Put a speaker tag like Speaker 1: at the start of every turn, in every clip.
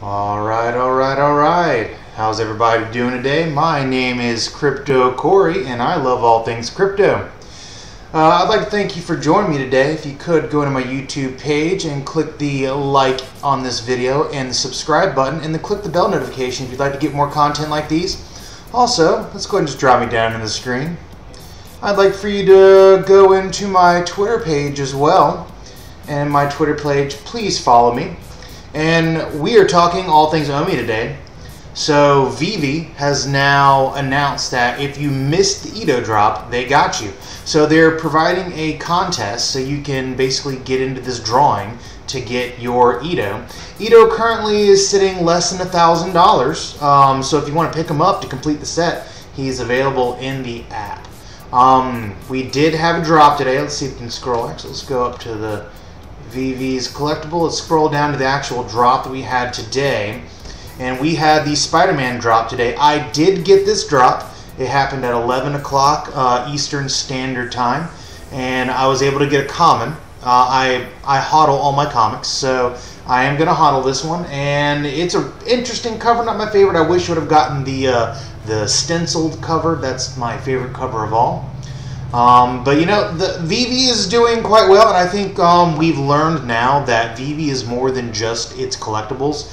Speaker 1: Alright. How's everybody doing today? My name is Crypto Corey, and I love all things crypto. I'd like to thank you for joining me today. If you could go to my YouTube page and click the like on this video and the subscribe button, and then click the bell notification if you'd like to get more content like these. Also, let's go ahead and just drop me down on the screen. I'd like for you to go into my Twitter page as well. And my Twitter page, please follow me. And we are talking all things OMI today. So Veve has now announced that if you missed the Edo drop, they got you. So they're providing a contest so you can basically get into this drawing to get your Edo. Edo currently is sitting less than $1,000. So if you want to pick him up to complete the set, he's available in the app. We did have a drop today. Let's see if we can scroll. Actually, let's go up to the Veve's collectible. Let's scroll down to the actual drop that we had today. And we had the Spiderman drop today. I did get this drop. It happened at 11 o'clock Eastern Standard Time. And I was able to get a common. I hodl all my comics, so I am going to hodl this one. And it's an interesting cover, not my favorite. I wish I would have gotten the stenciled cover. That's my favorite cover of all. But you know, the Veve is doing quite well, and I think we've learned now that Veve is more than just its collectibles.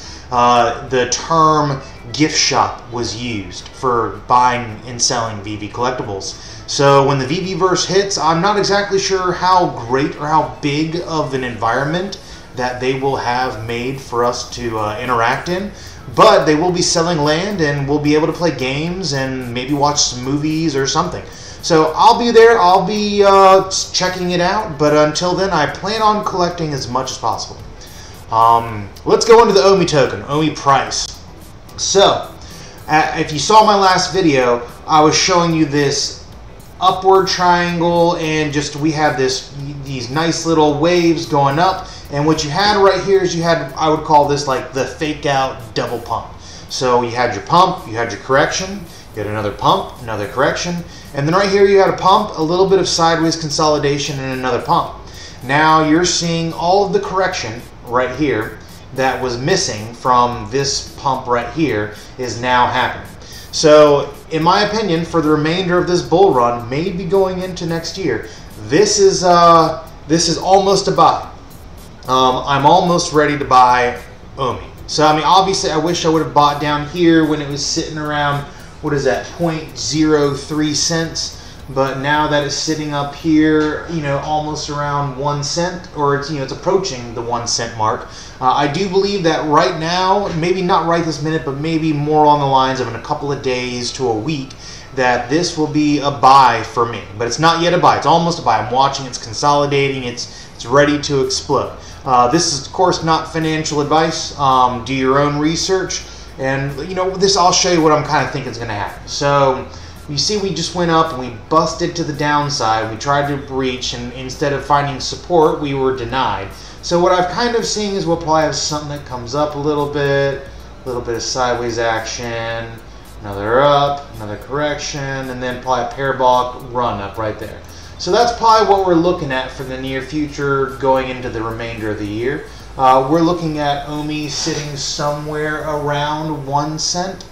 Speaker 1: The term gift shop was used for buying and selling Veve collectibles. So when the Veveverse hits, I'm not exactly sure how great or how big of an environment that they will have made for us to interact in. But they will be selling land, and we'll be able to play games and maybe watch some movies or something. So I'll be there, I'll be checking it out, but until then I plan on collecting as much as possible. Let's go into the OMI token, OMI price. So, if you saw my last video, I was showing you this upward triangle, and just we have these nice little waves going up, and what you had right here is you had, I would call this like the fake out double pump. So you had your pump, you had your correction, you had another pump, another correction, and then right here you had a pump, a little bit of sideways consolidation, and another pump. Now you're seeing all of the correction right here that was missing from this pump right here is now happening. So in my opinion, for the remainder of this bull run, maybe going into next year, this is almost a buy. I'm almost ready to buy OMI. So I mean, obviously I wish I would have bought down here when it was sitting around, what is that, 0.03 cents. But now that it's sitting up here, you know, almost around 1 cent, or it's, you know, it's approaching the 1 cent mark. I do believe that right now, maybe not right this minute, but maybe more on the lines of in a couple of days to a week, that this will be a buy for me. But it's not yet a buy. It's almost a buy. I'm watching. It's consolidating. It's ready to explode. This is, of course, not financial advice. Do your own research. And, you know, I'll show you what I'm kind of thinking is going to happen. So you see, we just went up and we busted to the downside. We tried to breach, and instead of finding support, we were denied. So what I've kind of seen is we'll probably have something that comes up a little bit of sideways action, another up, another correction, and then probably a parabolic run up right there. So that's probably what we're looking at for the near future going into the remainder of the year. We're looking at OMI sitting somewhere around 1 cent.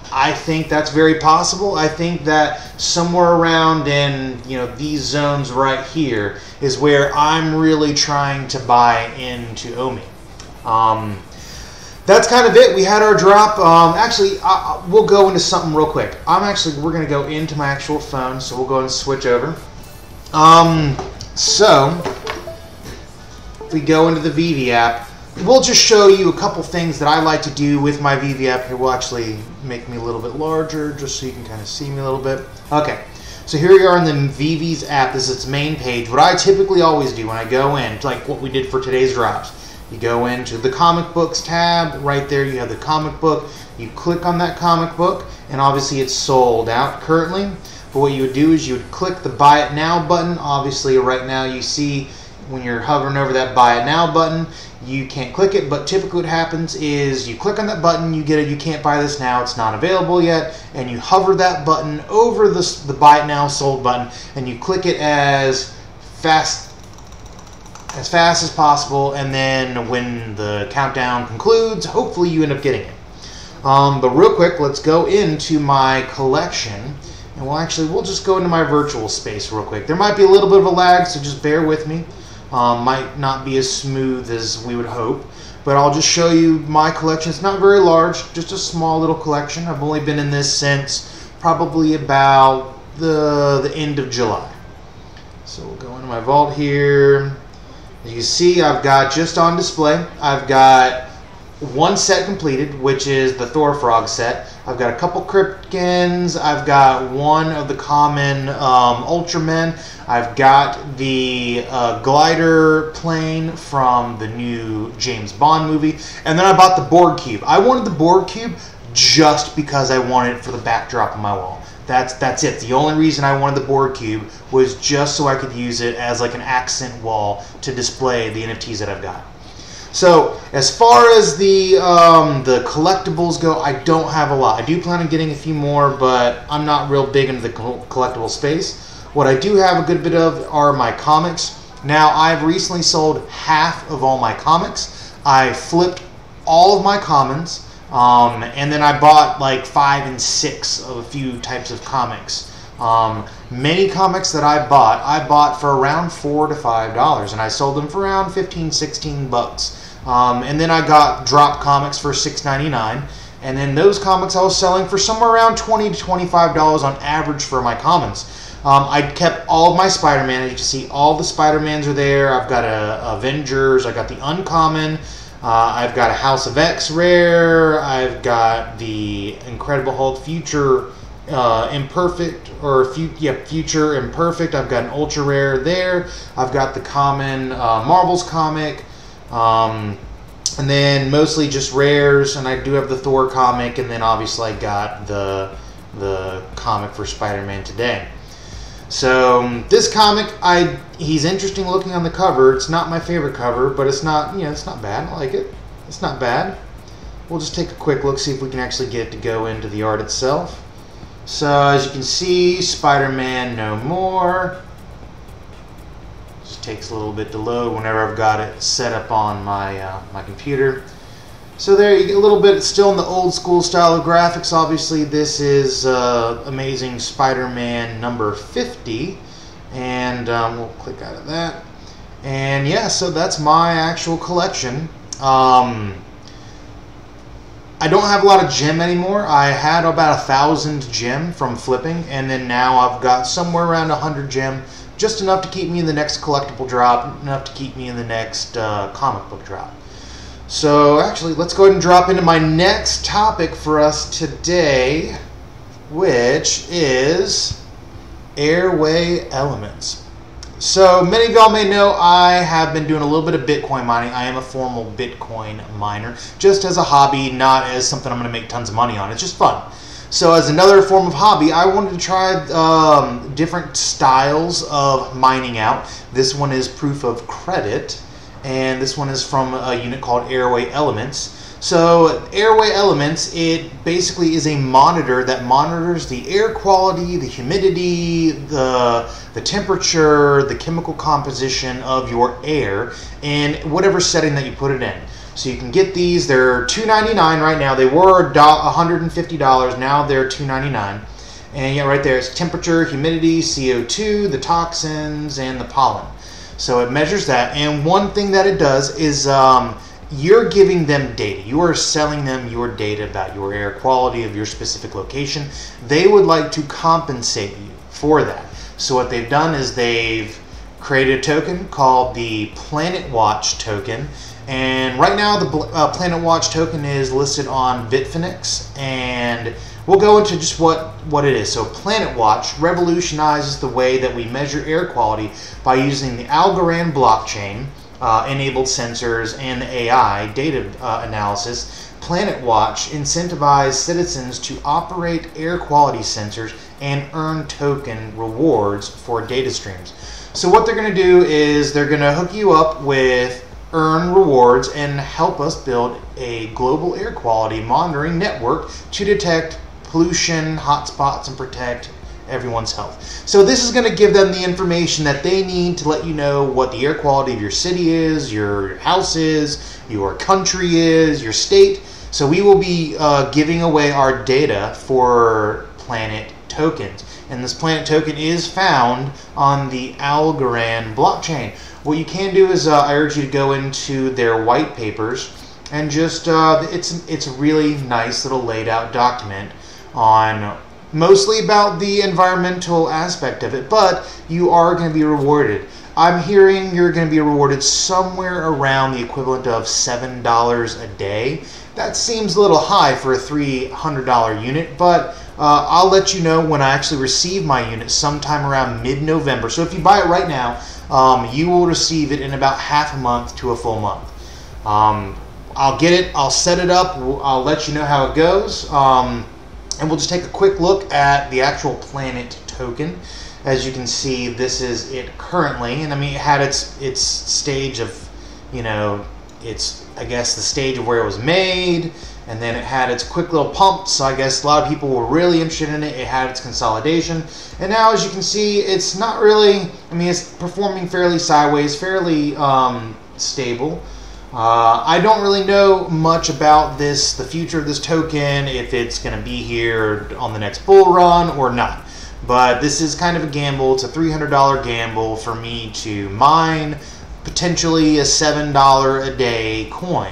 Speaker 1: I think that's very possible. I think that somewhere around in, you know, these zones right here is where I'm really trying to buy into OMI. That's kind of it. We had our drop. Actually, we'll go into something real quick. We're going to go into my actual phone, so we'll go and switch over. So if we go into the Veve app, we'll just show you a couple things that I like to do with my Veve app. Here, we'll actually make me a little bit larger just so you can kind of see me a little bit. Okay, so here we are in the Veve's app. This is its main page. What I typically always do when I go in, like what we did for today's drops, you go into the comic books tab. Right there you have the comic book. You click on that comic book, and obviously it's sold out currently. But what you would do is you would click the Buy It Now button. Obviously right now you see when you're hovering over that Buy It Now button, you can't click it, but typically what happens is you click on that button, you get it, you can't buy this now, it's not available yet, and you hover that button over the Buy It Now sold button, and you click it as fast as fast as possible, and then when the countdown concludes, hopefully you end up getting it. But real quick, let's go into my collection, and we'll just go into my virtual space real quick. There might be a little bit of a lag, so just bear with me. Might not be as smooth as we would hope, but I'll just show you my collection. It's not very large, just a small little collection. I've only been in this since probably about the end of July. So we'll go into my vault here. As you see, I've got just on display, I've got one set completed, which is the Thor Frog set. I've got a couple Cryptkins. I've got one of the common Ultramen. I've got the glider plane from the new James Bond movie. And then I bought the Borg Cube. I wanted the Borg Cube just because I wanted it for the backdrop of my wall. That's it. The only reason I wanted the Borg Cube was just so I could use it as like an accent wall to display the NFTs that I've got. So as far as the collectibles go, I don't have a lot. I do plan on getting a few more, but I'm not real big into the collectible space. What I do have a good bit of are my comics. Now, I've recently sold half of all my comics. I flipped all of my commons, and then I bought like 5 and 6 of a few types of comics. Many comics that I bought for around $4 to $5, and I sold them for around 15, 16 bucks. And then I got drop comics for $6.99, and then those comics I was selling for somewhere around $20 to $25 on average for my commons. I kept all of my Spider-Man. As you can see, all the Spider-Mans are there. I've got a Avengers. I got the Uncommon. I've got a House of X rare. I've got the Incredible Hulk Future Imperfect, or Future Imperfect. I've got an ultra rare there. I've got the common Marvel's comic, and then mostly just rares. And I do have the Thor comic, and then obviously I got the comic for Spider-Man today. So this comic, he's interesting looking on the cover. It's not my favorite cover, but it's not, it's not bad. I like it. It's not bad. We'll just take a quick look, see if we can actually get it to go into the art itself. So as you can see, Spider-Man No More. Just takes a little bit to load whenever I've got it set up on my my computer. So there you get a little bit, still in the old school style of graphics. Obviously this is Amazing Spider-Man number 50, and we'll click out of that. And yeah, so that's my actual collection. I don't have a lot of gem anymore. I had about 1,000 gem from flipping, and then now I've got somewhere around 100 gem, just enough to keep me in the next collectible drop, enough to keep me in the next comic book drop. So actually, let's go ahead and drop into my next topic for us today, which is Awair Elements. So many of y'all may know I have been doing a little bit of Bitcoin mining. I am a formal Bitcoin miner, just as a hobby, not as something I'm going to make tons of money on. It's just fun. So as another form of hobby, I wanted to try different styles of mining out. This one is proof of credit, and this one is from a unit called Awair Elements. So Awair Elements, it basically is a monitor that monitors the air quality, the humidity, the temperature, the chemical composition of your air in whatever setting that you put it in. So you can get these. They're $2.99 right now. They were $150. Now they're $2.99. And yeah, right there, it's temperature, humidity, CO2, the toxins, and the pollen. So it measures that, and one thing that it does is you're giving them data. You are selling them your data about your air quality of your specific location. They would like to compensate you for that. So what they've done is they've created a token called the Planet Watch token. And right now the Planet Watch token is listed on Bitfinex, and we'll go into just what it is. So Planet Watch revolutionizes the way that we measure air quality by using the Algorand blockchain, enabled sensors, and the AI data analysis. Planet Watch incentivizes citizens to operate air quality sensors and earn token rewards for data streams. So what they're going to do is they're going to hook you up with earn rewards and help us build a global air quality monitoring network to detect pollution, hotspots, and protect everyone's health. So this is going to give them the information that they need to let you know what the air quality of your city is, your house is, your country is, your state. So we will be giving away our data for Planet tokens. And this Planet token is found on the Algorand blockchain. What you can do is I urge you to go into their white papers and just it's a really nice little laid out document on mostly about the environmental aspect of it, but you are going to be rewarded. I'm hearing you're going to be rewarded somewhere around the equivalent of $7 a day. That seems a little high for a $300 unit, but I'll let you know when I actually receive my unit sometime around mid-November. So if you buy it right now, you will receive it in about half a month to a full month. I'll get it, I'll set it up, I'll let you know how it goes. And we'll just take a quick look at the actual Planet token. As you can see, this is it currently, and I mean, it had its stage of, you know, I guess the stage of where it was made, and then it had its quick little pump, so I guess a lot of people were really interested in it. It had its consolidation, and now as you can see, it's not really, I mean, it's performing fairly sideways, fairly stable. I don't really know much about this, the future of this token, if it's going to be here on the next bull run or not. But this is kind of a gamble. It's a $300 gamble for me to mine potentially a $7 a day coin.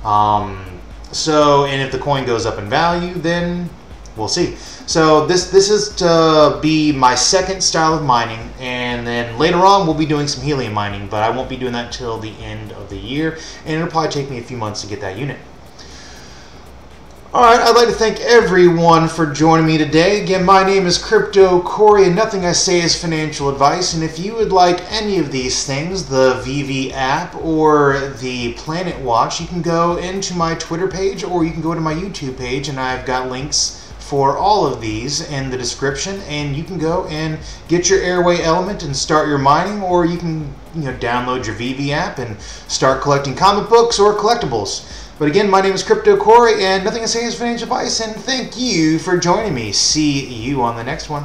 Speaker 1: And if the coin goes up in value, then we'll see. So this is to be my second style of mining, and then later on we'll be doing some helium mining, but I won't be doing that till the end of the year, and it'll probably take me a few months to get that unit. Alright, I'd like to thank everyone for joining me today. Again, my name is Crypto Corey, and nothing I say is financial advice. And if you would like any of these things, the Veve app or the Planet Watch, you can go into my Twitter page or you can go to my YouTube page, and I've got links for all of these in the description, and you can go and get your Awair Element and start your mining, or you can download your Veve app and start collecting comic books or collectibles. But again, my name is Crypto Corey, and nothing I say is financial advice, and thank you for joining me. See you on the next one.